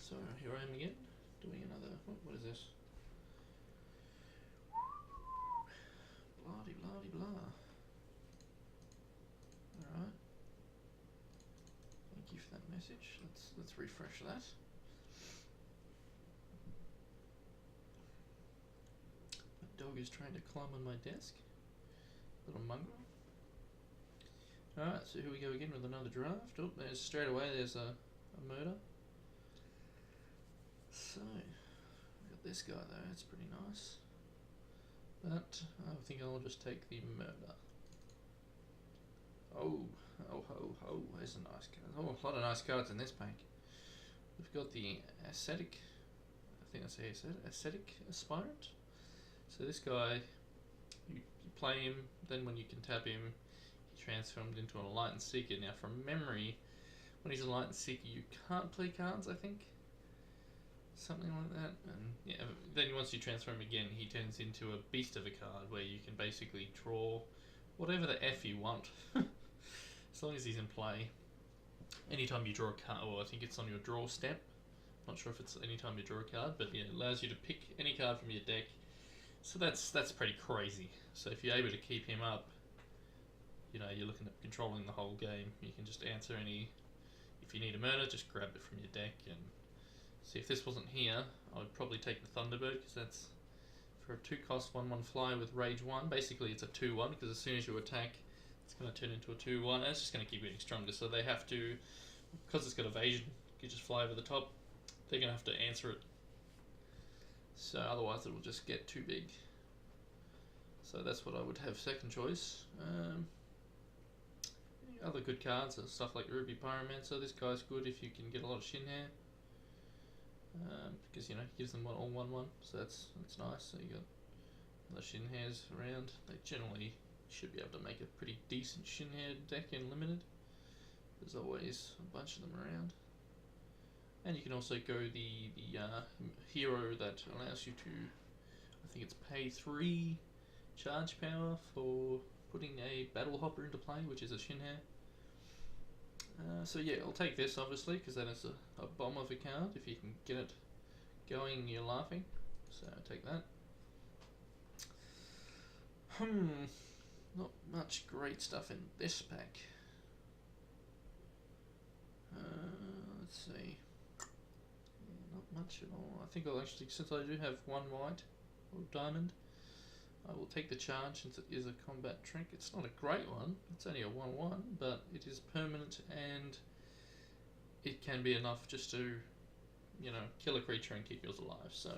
So here I am again, doing another. What is this? Blah de blah de blah. All right. Thank you for that message. Let's refresh that. My dog is trying to climb on my desk. Little mongrel. Alright, so here we go again with another draft. Oh, there's straight away there's a murder. So, we got this guy though, that's pretty nice. But I think I'll just take the murder. Oh, there's a nice card. Oh, a lot of nice cards in this pack. We've got the ascetic, I think that's ascetic aspirant. So this guy, you play him, then when you can tap him, he transformed into an Enlightened Seeker. Now from memory, when he's a Enlightened Seeker you can't play cards, I think. Something like that. And yeah, then once you transform him again, he turns into a beast of a card where you can basically draw whatever the F you want. As long as he's in play. Anytime you draw a card, or I think it's on your draw step. Not sure if it's anytime you draw a card, but yeah, it allows you to pick any card from your deck. So that's pretty crazy. So if you're able to keep him up, you know, you're looking at controlling the whole game. You can just answer any, if you need a murder, just grab it from your deck. And see, if this wasn't here, I would probably take the Thunderbird, because that's for a 2-cost 1/1 fly with Rage 1. Basically it's a 2/1, because as soon as you attack, it's going to turn into a 2/1, and it's just going to keep getting stronger. So they have to, because it's got evasion, you just fly over the top, they're going to have to answer it. So otherwise it will just get too big. So that's what I would have second choice. Other good cards are stuff like Ruby Pyromancer. This guy's good if you can get a lot of Shin Hair. Because you know, he gives them all 1/1, so that's nice. So you got the Shin Hairs around. They generally should be able to make a pretty decent Shin Hair deck in Limited. There's always a bunch of them around. And you can also go the hero that allows you to, I think it's pay 3 charge power for putting a Battle Hopper into play, which is a Shin Hair. So yeah, I'll take this obviously, because that is a bomb of a card. If you can get it going, you're laughing. So I'll take that. Not much great stuff in this pack. Let's see. Not much at all. I think I'll actually, since I do have 1 white or diamond, I will take the charge since it is a combat trick. It's not a great one, it's only a 1/1, but it is permanent and it can be enough just to, you know, kill a creature and keep yours alive. So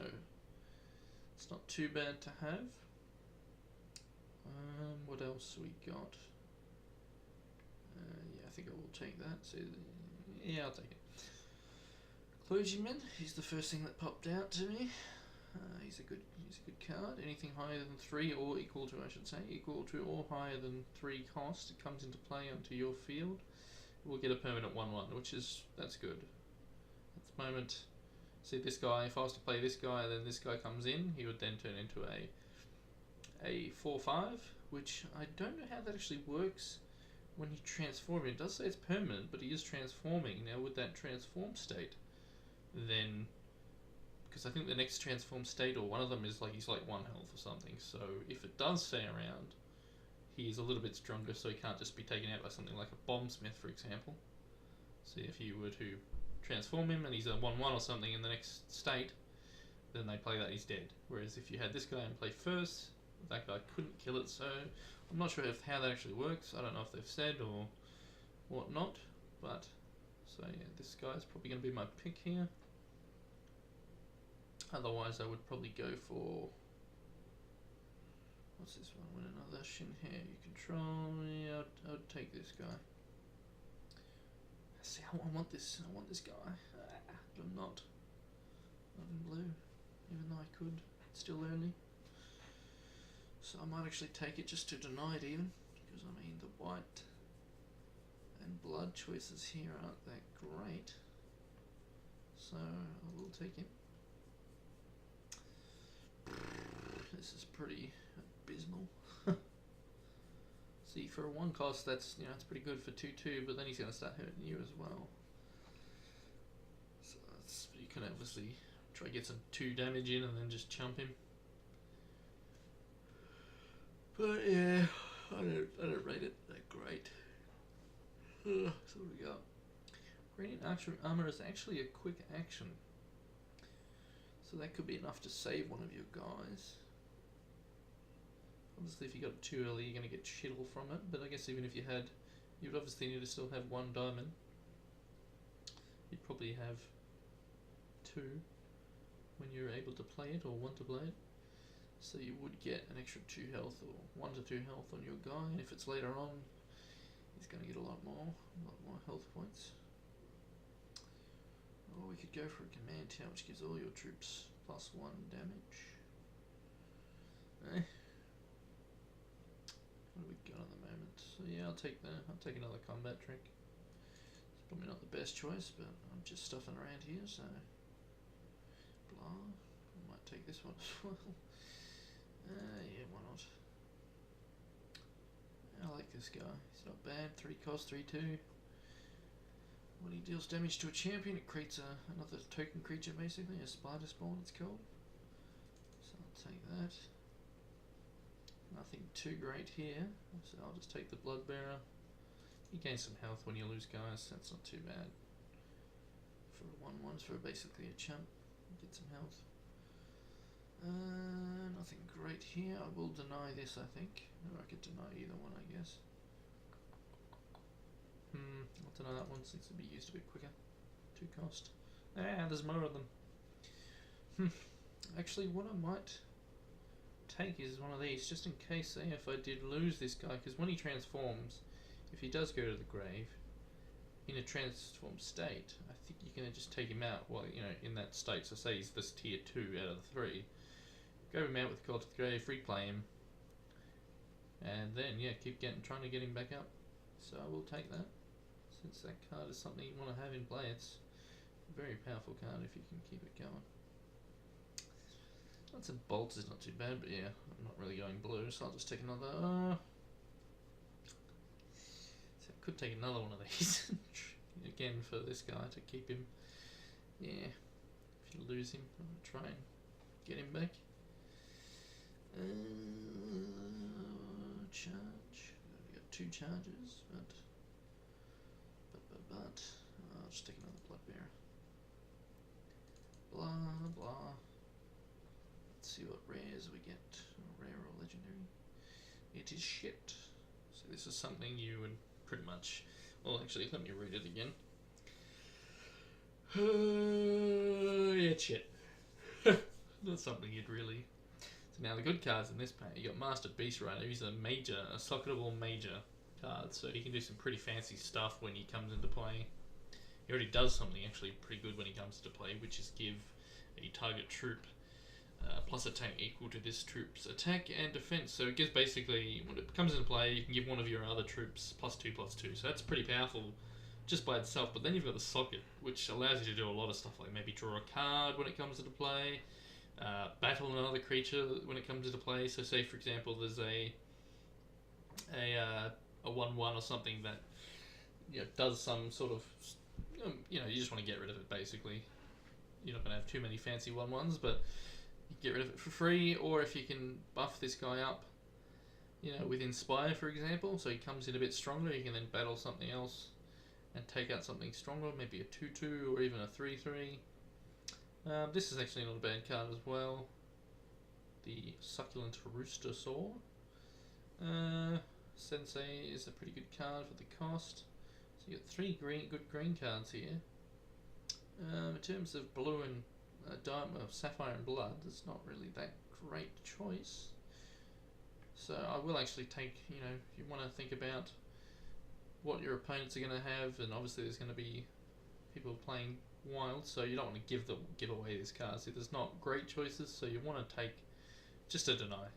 it's not too bad to have. What else we got? Yeah, I think I will take that. So yeah, I'll take it. Clergyman, he's the first thing that popped out to me. He's a good card. Anything higher than 3 or equal to, I should say, equal to or higher than 3 cost, it comes into play onto your field. We'll get a permanent 1/1, that's good. At the moment, see this guy. If I was to play this guy, then this guy comes in, he would then turn into a 4/5, which I don't know how that actually works when you transform it. It does say it's permanent, but he is transforming. Now with that transform state, then, because I think the next transform state, or one of them, is like he's like 1 health or something. So if it does stay around, he's a little bit stronger, so he can't just be taken out by something like a Bombsmith, for example. So if you were to transform him and he's a 1/1 or something in the next state, then they play that, he's dead. Whereas if you had this guy in play first, that guy couldn't kill it. So I'm not sure how that actually works. I don't know if they've said or whatnot, but so yeah, this guy's probably going to be my pick here. Otherwise I would probably go for, what's this one? When another Shin Hair you control. Yeah, I would take this guy. See, I want this guy, but I'm not in blue, even though I could. It's still early, so I might actually take it just to deny it, even because I mean the white and blood choices here aren't that great. So I will take him. This is pretty abysmal. See, for a 1 cost, that's, you know, it's pretty good for 2/2, but then he's going to start hurting you as well. So you can obviously try to get some 2 damage in and then just chump him. But yeah, I don't rate it that great. So what do we got? Radiant Armor is actually a quick action. So that could be enough to save one of your guys. Obviously if you got it too early you're going to get shit all from it, but I guess even if you had, you'd obviously need to still have 1 diamond. You'd probably have 2 when you're able to play it or want to play it. So you would get an extra 2 health or 1 to 2 health on your guy, and if it's later on he's going to get a lot more health points. Or we could go for a command tower which gives all your troops +1 damage. What do we got at the moment? So yeah, I'll take another combat trick. It's probably not the best choice, but I'm just stuffing around here, so blah. I might take this one as well. Yeah, why not? I like this guy. He's not bad. 3 cost, 3/2. When he deals damage to a champion, it creates another token creature, basically, a spider spawn it's called. So I'll take that. Nothing too great here, so I'll just take the Bloodbearer. You gain some health when you lose guys, that's not too bad. For 1/1s for basically a chump, get some health. Nothing great here. I will deny this, I think. Or I could deny either one, I guess. I'll deny that one since it'll be used a bit quicker. 2 cost. There's more of them. Actually, what I might take is one of these, just in case, say, if I did lose this guy, because when he transforms, if he does go to the grave, in a transformed state, I think you're going to just take him out while, in that state. So say he's this tier 2 out of the 3. Grab him out with Call to the Grave, replay him, and then, yeah, trying to get him back up. So I will take that. Since that card is something you want to have in play, it's a very powerful card if you can keep it going. Lots of bolts is not too bad, but yeah, I'm not really going blue, so I'll just take another. So I could take another one of these again for this guy to keep him. Yeah, if you lose him, I'll try and get him back. Charge. We got 2 charges, but I'll just take another Bloodbearer. Blah blah. Let's see what rares we get. Rare or legendary. It is shit. So this is something you would pretty much. Well, actually, let me read it again. Yeah, it's shit. That's something you'd really. So now the good cards in this pack, you got Master Beast Rider. He's a socketable major card, so he can do some pretty fancy stuff when he comes into play. He already does something actually pretty good when he comes into play, which is give a target troop plus attack equal to this troop's attack and defense. So it gives basically, when it comes into play, you can give one of your other troops +2/+2. So that's pretty powerful just by itself. But then you've got the socket, which allows you to do a lot of stuff, like maybe draw a card when it comes into play. Battle another creature when it comes into play. So say for example there's a 1/1 or something that does some sort of you just want to get rid of it basically. You're not going to have too many fancy 1/1s, but you get rid of it for free. Or if you can buff this guy up, with Inspire for example, so he comes in a bit stronger, you can then battle something else and take out something stronger, maybe a 2/2 or even a 3/3. This is actually not a bad card as well. The Succulent Rooster Saw. Sensei is a pretty good card for the cost. So you got 3 good green cards here. In terms of blue and Sapphire and Blood, it's not really that great choice. So I will actually take, if you want to think about what your opponents are going to have, and obviously there's going to be people playing wild, so you don't want to give away these cards. So there's not great choices, so you want to take just a deny.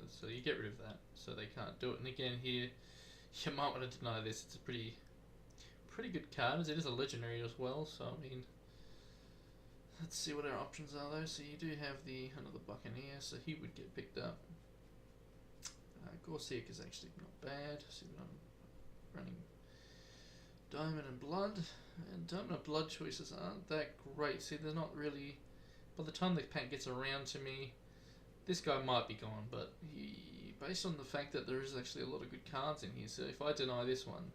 So you get rid of that, so they can't do it. And again here, you might want to deny this. It's a pretty good card. It is a legendary as well, so I mean, let's see what our options are though. So you do have another Buccaneer, so he would get picked up. Gorseek is actually not bad. So I'm running Diamond and Blood. And Diamond and Blood choices aren't that great. See, they're not really... By the time the pack gets around to me, this guy might be gone, but based on the fact that there is actually a lot of good cards in here, so if I deny this one,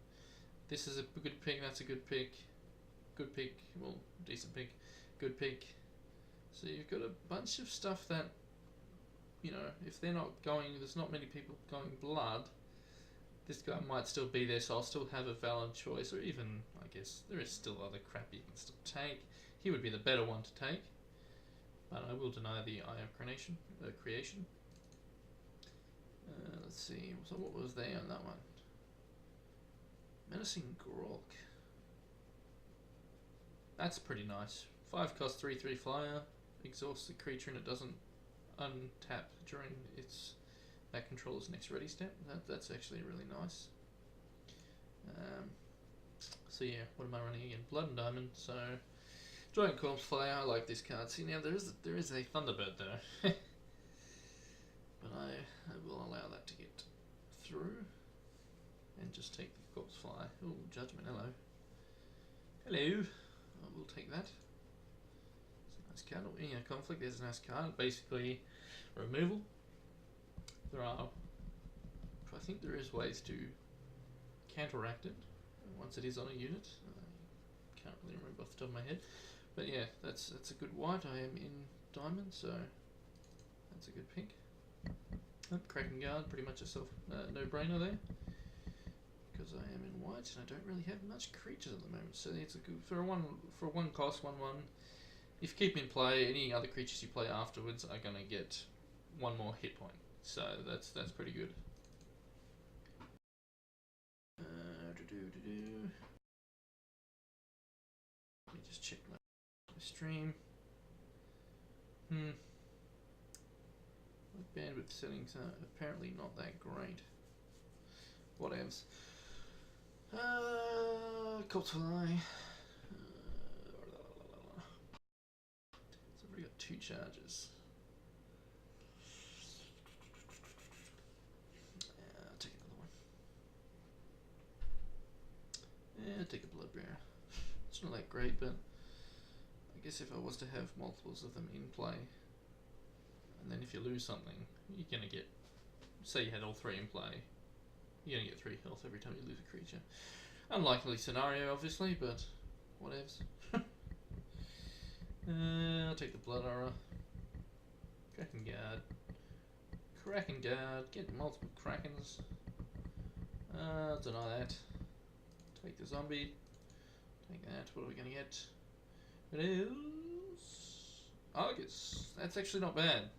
this is a good pick, that's a good pick, well, decent pick, good pick. So you've got a bunch of stuff that, you know, if they're not going, there's not many people going Blood, this guy might still be there, so I'll still have a valid choice, or even, I guess, there is still other crap you can still take. He would be the better one to take, but I will deny the Eye of Creation. Let's see, so what was there on that one? Menacing Grok. That's pretty nice. 5 cost 3/3 flyer, exhausts the creature and it doesn't untap during its that controller's next ready step. That's actually really nice. So yeah, what am I running again? Blood and Diamond. So Giant Corpse Flyer. I like this card. See, now there is a Thunderbird though, but I will allow that to get through and just take the Corpse Flyer. Oh, Judgment. Hello. Hello. I will take that. It's a nice card. Yeah, Conflict. There's a nice card. Basically, removal. There are, I think there is ways to counteract it once it is on a unit. I can't really remember off the top of my head, but yeah, that's a good white. I am in Diamond, so that's a good pick. Kraken Guard, pretty much a no-brainer there, because I am in white and I don't really have much creatures at the moment. So it's a good for one cost, 1/1. If you keep in play, any other creatures you play afterwards are gonna get one more hit point. So that's pretty good. Let me just check my stream. My bandwidth settings are apparently not that great. Whatevs. Cult Fly. So I've already got 2 charges. Yeah, take a Blood Bearer. It's not that great, but I guess if I was to have multiples of them in play, and then if you lose something, you're gonna get, say you had all 3 in play, you're gonna get 3 health every time you lose a creature. Unlikely scenario, obviously, but whatevs. I'll take the Blood Aura. Kraken Guard. Get multiple Krakens. Deny that. Take the zombie. Take that. What are we going to get? It is Argus. That's actually not bad.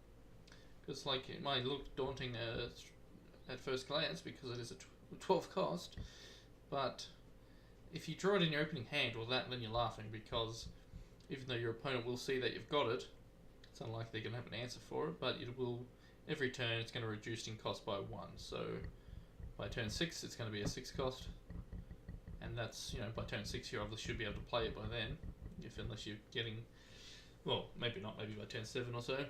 Because like it might look daunting at first glance because it is a 12 cost, but if you draw it in your opening hand, well, then you're laughing, because even though your opponent will see that you've got it, it's unlikely they're going to have an answer for it. But it will, every turn it's going to reduce in cost by 1. So by turn 6 it's going to be a 6 cost. And that's, you know, by turn 6 you obviously should be able to play it by then, unless you're getting, well, maybe not, maybe by turn 7 or so.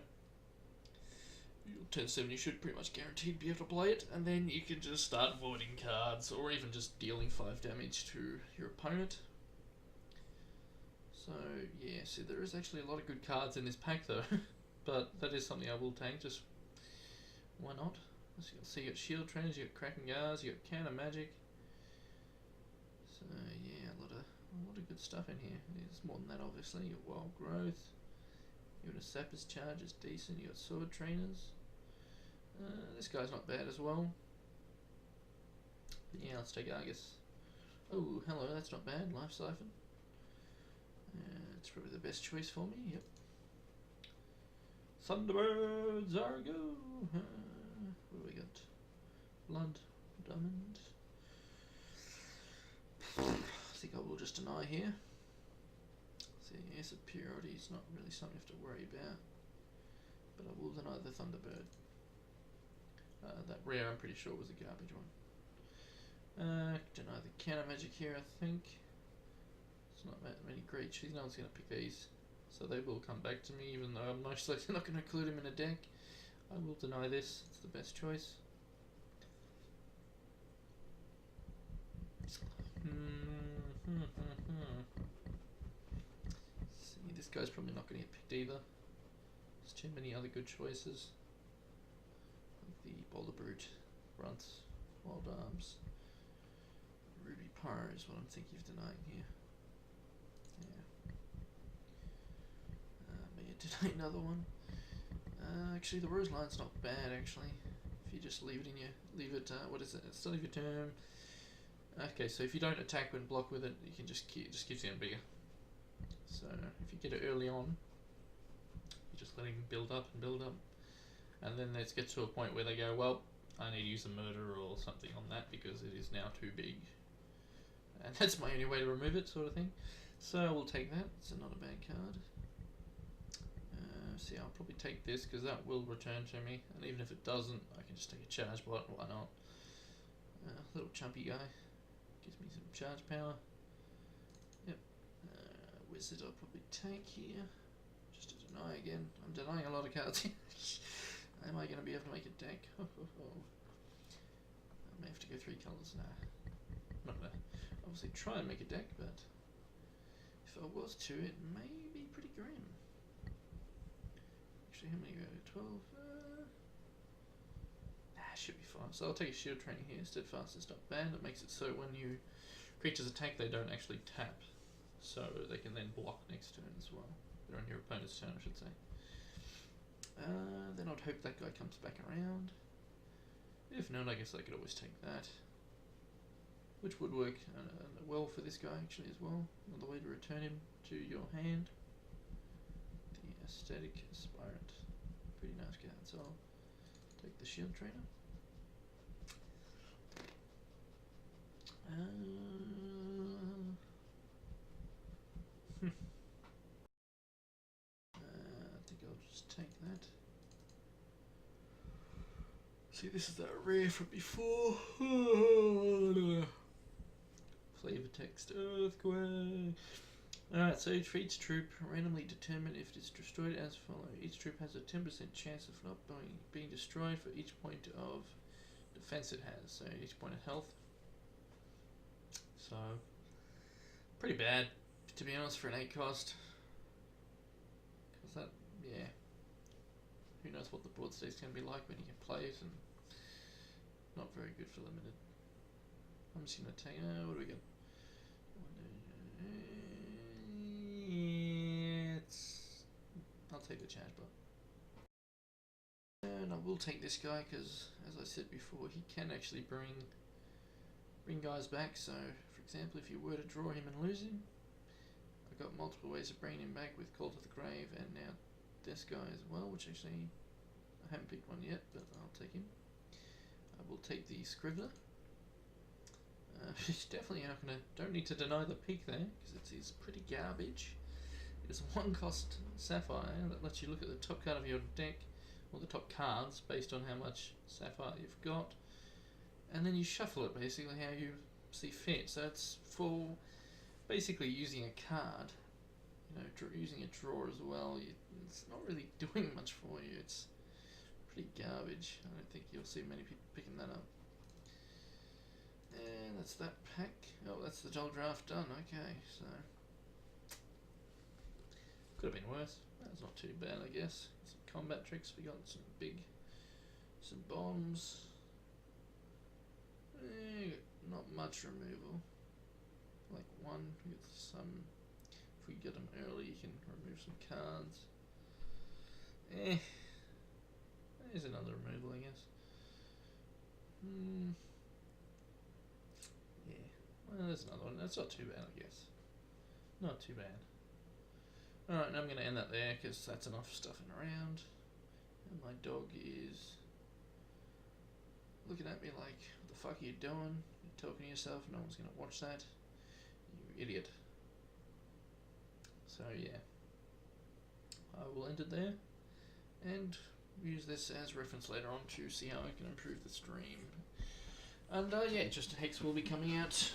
Turn 7 you should pretty much guaranteed be able to play it, and then you can just start voiding cards, or even just dealing 5 damage to your opponent. So yeah, see, there is actually a lot of good cards in this pack though, but that is something I will take, just why not? So you got Shield Trainers, you got Kraken Guards, you got Counter Magic. So yeah, a lot of good stuff in here. There's more than that, obviously. You got Wild Growth. You got a Sapper's Charge, is decent. You got Sword Trainers. This guy's not bad as well. But yeah, let's take Argus. Oh, hello, that's not bad. Life Siphon. It's probably the best choice for me. Yep. Thunderbird, Zargo. What do we got? Blood, Diamond. I think I will just deny here. See, yeah, superiority is not really something you have to worry about, but I will deny the Thunderbird. That rare, I'm pretty sure, was a garbage one. Deny the Counter Magic here, I think. It's not that many creatures. No one's going to pick these, so they will come back to me, even though I'm most likely not going to include them in a deck. I will deny this. It's the best choice. See, this guy's probably not going to get picked either. There's too many other good choices. Like the Boulder Brute, Runts, Wild Arms, Ruby Pyro is what I'm thinking of denying here. Yeah. May I deny another one? Actually, the Rose Line's not bad. Actually, if you just leave it. What is it? It's still of your turn. Okay, so if you don't attack when block with it, you can just gives you a bigger. So if you get it early on, you just let him build up and build up, and then let's get to a point where they go, well, I need to use a murder or something on that because it is now too big, and that's my only way to remove it, sort of thing. So we'll take that. It's not a bad card. See, I'll probably take this because that will return to me, and even if it doesn't, I can just take a charge bot. Why not? Little chumpy guy gives me some charge power. Yep. Wizard I'll probably take here. Just to deny again. I'm denying a lot of cards here. Am I going to be able to make a deck? I may have to go 3 colours now. I'm not going to obviously try and make a deck, but if I was to, it may be pretty grim. Actually, how many go? 12? Should be fine. So I'll take a shield training here. Steadfast is not bad. It makes it so when creatures attack, they don't actually tap. So they can then block next turn as well. They're on your opponent's turn, I should say. Then I'd hope that guy comes back around. If not, I guess I could always take that. Which would work well for this guy actually as well. Another way to return him to your hand. The Aesthetic Aspirant. Pretty nice card, so I'll take the Shield Trainer. I think I'll just take that. See, this is that rare from before. Flavor text, Earthquake. Alright, so for each troop, randomly determine if it is destroyed as follows. Each troop has a 10% chance of not being destroyed for each point of defense it has. So each point of health. So, pretty bad, to be honest, for an 8 cost. Because that, yeah. Who knows what the board state's going to be like when you can play it, and not very good for limited. I'm just going to take, what do we get? I'll take the charge bot. And I will take this guy because, as I said before, he can actually bring guys back. So, for example, if you were to draw him and lose him, I've got multiple ways of bringing him back with Call to the Grave and now this guy as well, which actually I haven't picked one yet, but I'll take him. I will take the Scribbler. Definitely don't need to deny the pick there because it's pretty garbage. It's 1 cost Sapphire that lets you look at the top card of your deck, or the top cards based on how much Sapphire you've got, and then you shuffle it basically how you see fit. So it's for basically using a card, using a draw as well. It's not really doing much for you. It's pretty garbage. I don't think you'll see many people picking that up. And that's that pack. Oh, that's the dull draft done. Okay, so could have been worse. That's not too bad, I guess. Some combat tricks. We got some bombs. Not much removal. Like 1. We got some. If we get them early, you can remove some cards. There's another removal, I guess. Yeah. Well, there's another one. That's not too bad, I guess. Not too bad. Alright, now I'm going to end that there because that's enough stuffing around. And my dog is looking at me like, what the fuck are you doing? You're talking to yourself, no one's going to watch that. You idiot. So yeah. I will end it there and use this as reference later on to see how I can improve the stream. And yeah, just HEX will be coming out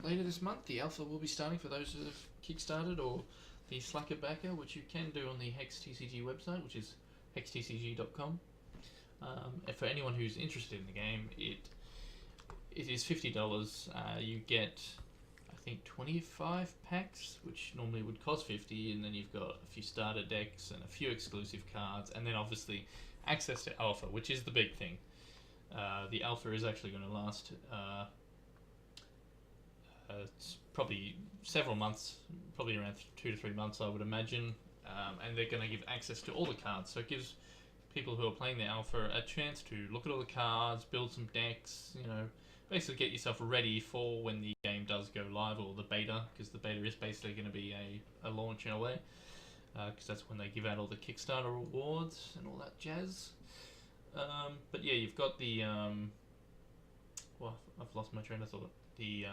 later this month. The alpha will be starting for those who have kickstarted or the Slacker backer, which you can do on the HEX TCG website, which is hextcg.com. And for anyone who's interested in the game, it is $50. You get, I think 25 packs, which normally would cost 50, and then you've got a few starter decks and a few exclusive cards, and then obviously access to alpha, which is the big thing. The alpha is actually going to last it's probably several months, probably around 2 to 3 months, I would imagine, and they're going to give access to all the cards, so it gives people who are playing the alpha a chance to look at all the cards, build some decks, basically get yourself ready for when the game does go live, or the beta, because the beta is basically going to be a launch in a way, because that's when they give out all the Kickstarter rewards and all that jazz. But yeah, you've got the well, I've lost my train of thought. The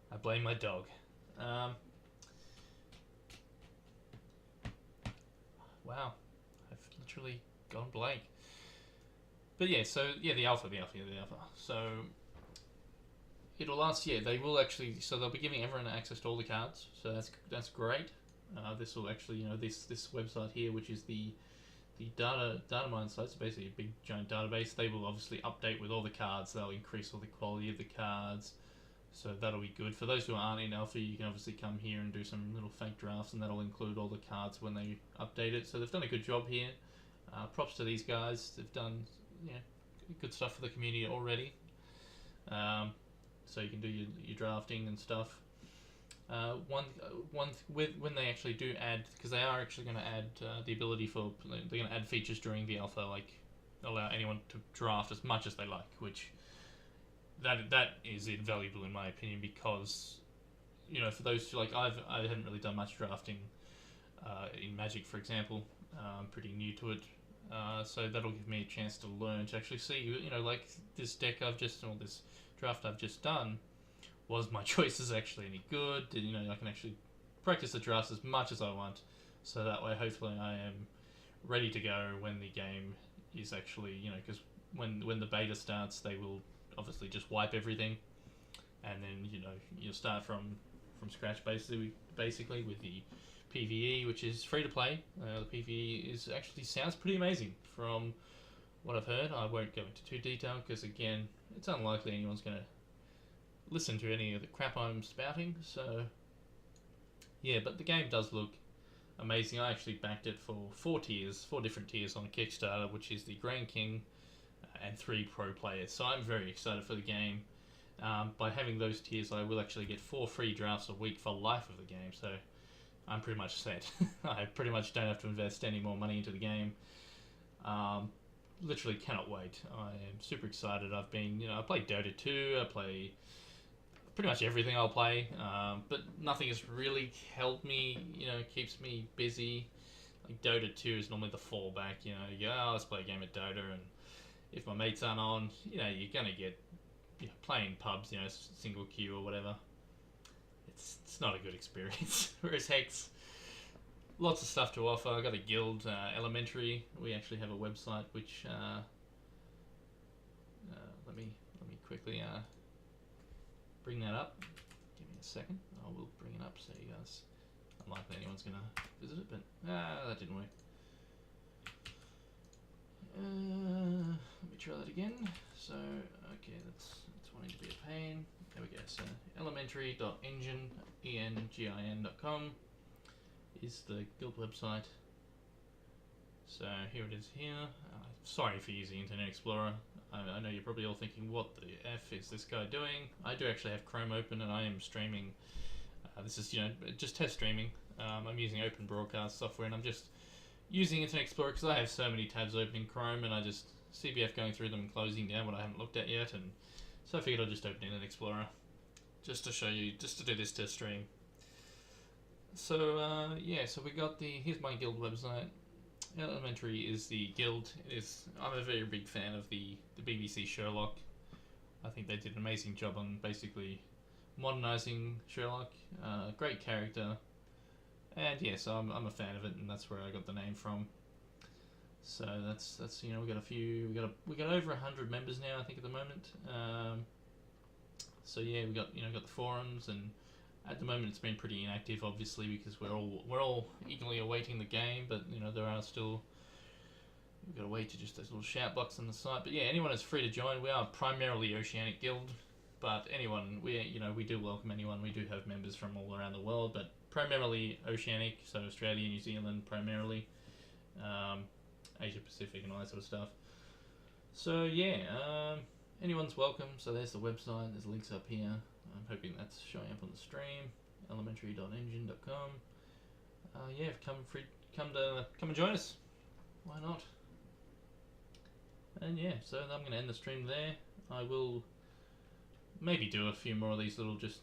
I blame my dog. Wow, I've literally gone blank. But yeah, so yeah, the alpha. So it'll last. Yeah, they will actually. So they'll be giving everyone access to all the cards. So that's great. This will actually, this website here, which is the data mine site, so basically a big giant database. They will obviously update with all the cards. They'll increase all the quality of the cards. So that'll be good. For those who aren't in alpha, you can obviously come here and do some little fake drafts, and that'll include all the cards when they update it. So they've done a good job here. Props to these guys. They've done good stuff for the community already. So you can do your drafting and stuff. When they actually do add, because they are actually going to add the ability for, they're going to add features during the alpha, like allow anyone to draft as much as they like, which that is invaluable in my opinion, because for those like I haven't really done much drafting in Magic, for example. I'm pretty new to it, so that'll give me a chance to learn, to actually see like this deck or this draft I've just done, was my choices actually any good? I can actually practice the drafts as much as I want, so that way hopefully I am ready to go when the game is actually, because when the beta starts, they will obviously just wipe everything, and then you'll start from scratch basically with the PvE, which is free to play. The PvE is actually sounds pretty amazing from what I've heard. I won't go into too detail because again, it's unlikely anyone's going to listen to any of the crap I'm spouting. So yeah, but the game does look amazing. I actually backed it for 4 different tiers on Kickstarter, which is the Grand King and 3 pro players. So I'm very excited for the game. By having those tiers, I will actually get 4 free drafts a week for life of the game. So I'm pretty much set. I pretty much don't have to invest any more money into the game. Literally cannot wait. I am super excited. I've been, I play Dota 2. I play pretty much everything I'll play, but nothing has really helped me, keeps me busy. Like Dota 2 is normally the fallback, you go, let's play a game of Dota, and if my mates aren't on, you're gonna get playing pubs, single queue or whatever. It's not a good experience. Whereas HEX, lots of stuff to offer. I got a guild, Elementary. We actually have a website which let me quickly bring that up. Give me a second. I will bring it up so you guys. Unlikely anyone's gonna visit it, but that didn't work. Let me try that again. So okay, that's wanting to be a pain. There we go. So elementary.engine.com is the guild website. So here it is here. Sorry for using Internet Explorer. I know you're probably all thinking, what the F is this guy doing? I do actually have Chrome open and I am streaming. This is, just test streaming. I'm using Open Broadcast software, and I'm just using Internet Explorer because I have so many tabs open in Chrome, and I just CBF going through them and closing down what I haven't looked at yet, and so I figured I'd just open Internet Explorer just to show you, just to do this test stream. So yeah, so we got here's my guild website. Elementary is the guild. I'm a very big fan of the BBC Sherlock. I think they did an amazing job on basically modernising Sherlock. Great character, and yeah, so I'm a fan of it, and that's where I got the name from. So that's we got over 100 members now, I think, at the moment. So yeah, we got got the forums, and at the moment it's been pretty inactive, obviously, because we're all eagerly awaiting the game. But there are still we've got a way to just those little shout box on the side. But yeah, anyone is free to join. We are primarily Oceanic Guild, but anyone, we do welcome anyone. We do have members from all around the world, but primarily Oceanic, so Australia, New Zealand primarily, Asia Pacific and all that sort of stuff. So yeah, anyone's welcome. So there's the website, there's links up here. I'm hoping that's showing up on the stream, elementary.engine.com. Yeah, come and join us. Why not? And yeah, so I'm going to end the stream there. I will maybe do a few more of these little just,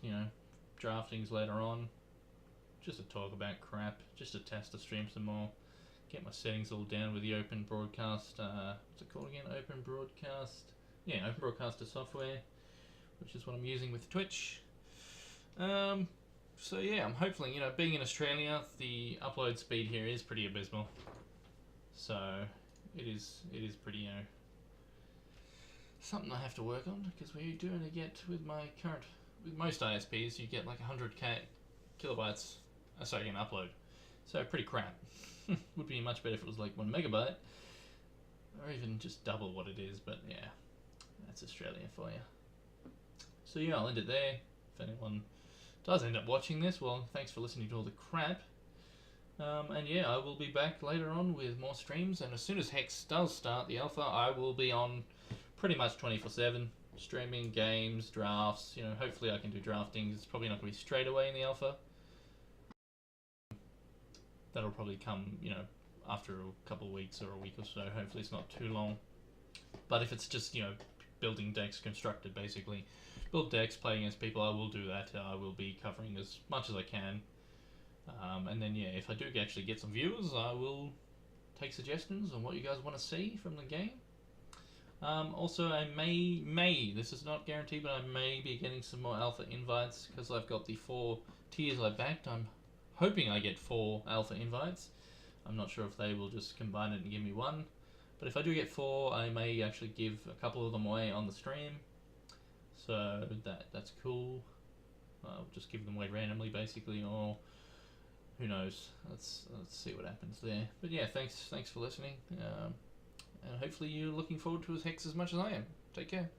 draftings later on. Just to talk about crap, just to test the stream some more. Get my settings all down with the open broadcast, what's it called again? Open broadcast. Yeah, open broadcaster software, which is what I'm using with Twitch. So yeah, I'm hopefully, being in Australia, the upload speed here is pretty abysmal. So it is pretty, something I have to work on, because we do only get with most ISPs, you get like 100 kilobytes a second upload. So pretty crap. Would be much better if it was like 1 megabyte, or even just double what it is. But yeah, that's Australia for you. So yeah, I'll end it there. If anyone does end up watching this, well, thanks for listening to all the crap. And yeah, I will be back later on with more streams, and as soon as HEX does start the alpha, I will be on pretty much 24/7, streaming games, drafts. Hopefully I can do drafting. It's probably not going to be straight away in the alpha. That'll probably come, after a couple of weeks or a week or so. Hopefully it's not too long. But if it's just, building decks, constructed basically, build decks, play against people, I will do that. I will be covering as much as I can. And then yeah, if I do actually get some viewers, I will take suggestions on what you guys want to see from the game. Also, I may, this is not guaranteed, but I may be getting some more alpha invites, because I've got the 4 tiers I backed. I'm hoping I get 4 alpha invites. I'm not sure if they will just combine it and give me 1. But if I do get 4, I may actually give a couple of them away on the stream. So that's cool. I'll just give them away randomly, basically, or who knows. Let's see what happens there. But yeah, thanks for listening. And hopefully you're looking forward to HEX as much as I am. Take care.